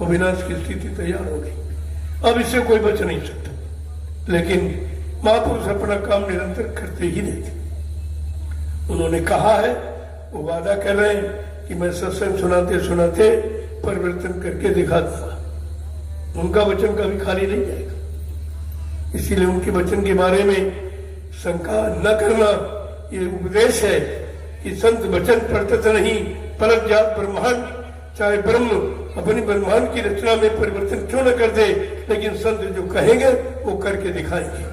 और विनाश की स्थिति तैयार हो गई। अब इससे कोई बच नहीं सकता, लेकिन महापुरुष अपना काम निरंतर करते ही रहते। उन्होंने कहा है, वो वादा कर रहे हैं कि मैं सत्संग सुनाते सुनाते परिवर्तन करके दिखा दूंगा। उनका वचन कभी खाली नहीं जाएगा। इसीलिए उनके वचन के बारे में शंका न करना, ये उपदेश है कि संत वचन पढ़त नहीं परत जात ब्रह्मांड। चाहे ब्रह्म अपनी ब्रह्मांड की रचना में परिवर्तन क्यों न कर दे, लेकिन संत जो कहेंगे वो करके दिखाएंगे।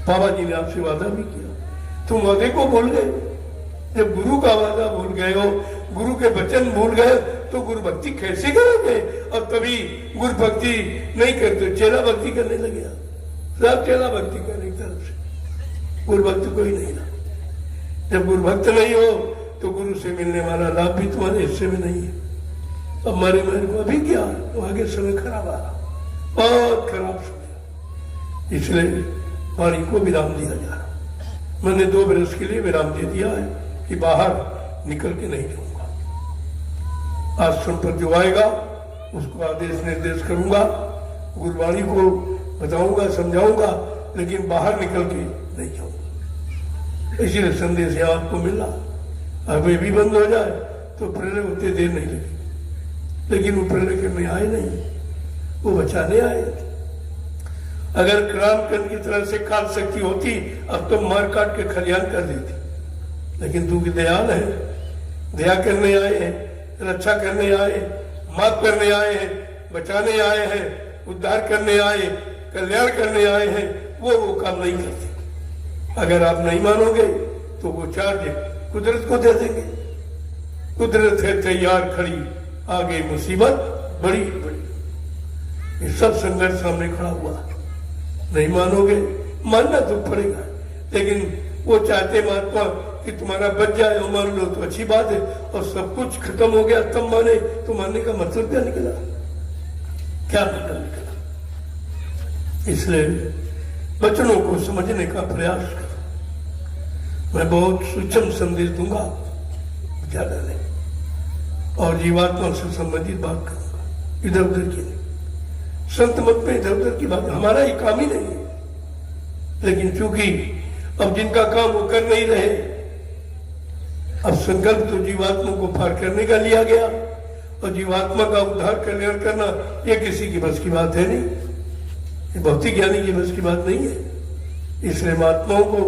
बाबा जी ने आपसे वादा भी किया, तुम वादे को भूल गए। जब गुरु का वादा भूल गए हो, गुरु के वचन भूल गए, तो गुरु भक्ति कैसे करोगे? और तभी गुरु भक्ति नहीं करते, चेला भक्ति करने लगे। सब चेला भक्ति करने की तरफ से गुरु भक्त कोई नहीं रहा। जब गुरु भक्त नहीं हो तो गुरु से मिलने वाला लाभ भी तुम्हारे हिस्से में नहीं है। अब हमारे मन को अभी क्या, तो आगे समय खराब आ रहा, बहुत खराब समय, इसलिए वाणी को विराम दिया जा रहा। मैंने 2 बरस के लिए विराम दे दिया है कि बाहर निकल के नहीं जाऊंगा। आश्रम पर जो आएगा उसको आदेश निर्देश करूंगा, गुरुवाणी को बताऊंगा, समझाऊंगा, लेकिन बाहर निकल के नहीं जाऊंगा। इसीलिए संदेश यहाँ आपको मिला। अब ये भी बंद हो जाए तो प्रेरणा होते देर नहीं लगी, लेकिन वो प्रेरणा करने आए नहीं, वो बचाने आए। अगर रामचंद्र की तरह से काल शक्ति होती, अब तो मार काट के खलियान कर देती, लेकिन तू की दयाल है, दया करने आए हैं, रक्षा करने आए, माफ करने आए हैं, बचाने आए हैं, उद्धार करने आए, कल्याण करने आए हैं, वो काम नहीं करते। अगर आप नहीं मानोगे तो वो चार्ज कुदरत को दे देंगे। कुदरत है तैयार खड़ी, आगे मुसीबत बड़ी बड़ी। ये सब संघर्ष सामने खड़ा हुआ, नहीं मानोगे, मानना तो पड़ेगा, लेकिन वो चाहते महात्मा कि तुम्हारा बच जाए और मान लो तो अच्छी बात है, और सब कुछ खत्म हो गया तब माने, तो मानने का मतलब क्या निकला? क्या मतलब निकला? इसलिए वचनों को समझने का प्रयास करो। मैं बहुत सूक्ष्म संदेश दूंगा, ज्यादा नहीं, और जीवात्मा से संबंधित बात करूंगा, इधर उधर की नहीं। संत मत में इधर उधर की बात हमारा ही काम ही नहीं है, लेकिन चूंकि अब जिनका काम वो कर नहीं रहे, अब संकल्प तो जीवात्मा को पार करने का लिया गया, और जीवात्मा का उद्धार कल्याण करना ये किसी की बस की बात है नहीं, ये भौतिक ज्ञानी की बस की बात नहीं है। इसलिए महात्माओं को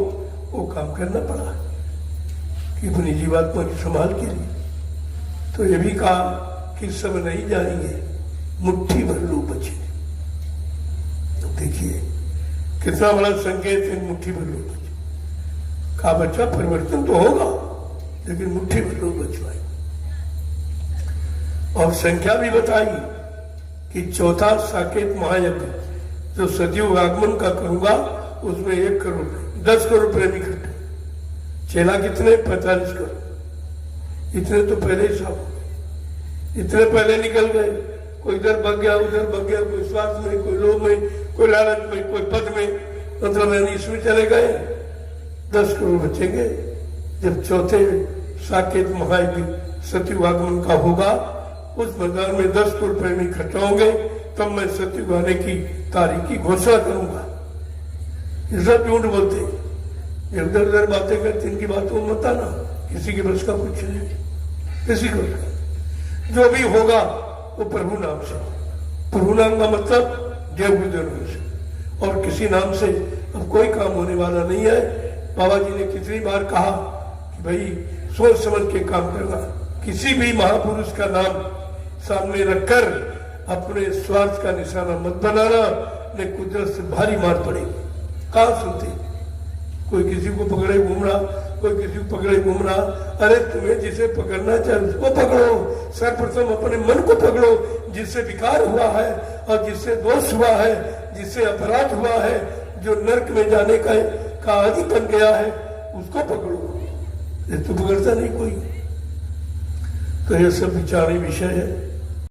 वो काम करना पड़ा कि अपनी जीवात्मा की संभाल के लिए। तो ये भी कहा कि सब नहीं जाएंगे, मुट्ठी भर लो बचे। तो देखिए कितना बड़ा संकेत है, मुट्ठी भर लो बचे। कहा बच्चा परिवर्तन तो होगा, लेकिन मुट्ठी भर लो बचवाई। और संख्या भी बताई कि चौथा साकेत महायज्ञ जो सजीव आगमन का करूंगा, उसमें 1 करोड़ 10 करोड़ प्रेमी इकट्ठे। चेला कितने? 45 करोड़। इतने तो पहले ही साफ हो गए, इतने पहले निकल गए। कोई इधर भाग गया, उधर भाग गया, कोई स्वार्थ में, कोई लोभ में, कोई लालच में, कोई पद में, मतलब इसमें चले गए। 10 करोड़ बचेंगे। जब चौथे साकेत महायज्ञ सत्ययुग आगमन का होगा, उस मैदान में 10 करोड़ प्रेमी इकट्ठा होंगे, तब मैं सत्ययुग आने की तारीख की घोषणा करूंगा। ये सब झूठ बोलते, इधर उधर बातें करते, इनकी बातों में मत आना, किसी के बस का कुछ नहीं, किसी को। जो भी होगा वो प्रभु नाम से। प्रभु नाम का मतलब जय गुरुदेव से, और किसी नाम से अब कोई काम होने वाला नहीं है। बाबा जी ने कितनी बार कहा कि भाई सोच समझ के काम करना, किसी भी महापुरुष का नाम सामने रखकर अपने स्वार्थ का निशाना मत बनाना, ने कुदरत से भारी मार पड़ेगी। कहाँ सुनते? कोई किसी को पकड़े घूम रहा, कोई किसी को पकड़े घूम रहा। अरे तुम्हें जिसे पकड़ना चाहे उसको पकड़ो। सर्वप्रथम अपने मन को पकड़ो, जिससे विकार हुआ है और जिससे दोष हुआ है, जिससे अपराध हुआ है, जो नरक में जाने का आदि बन गया है, उसको पकड़ो। ये तो पकड़ता नहीं कोई। तो ये सब विचारी विषय है।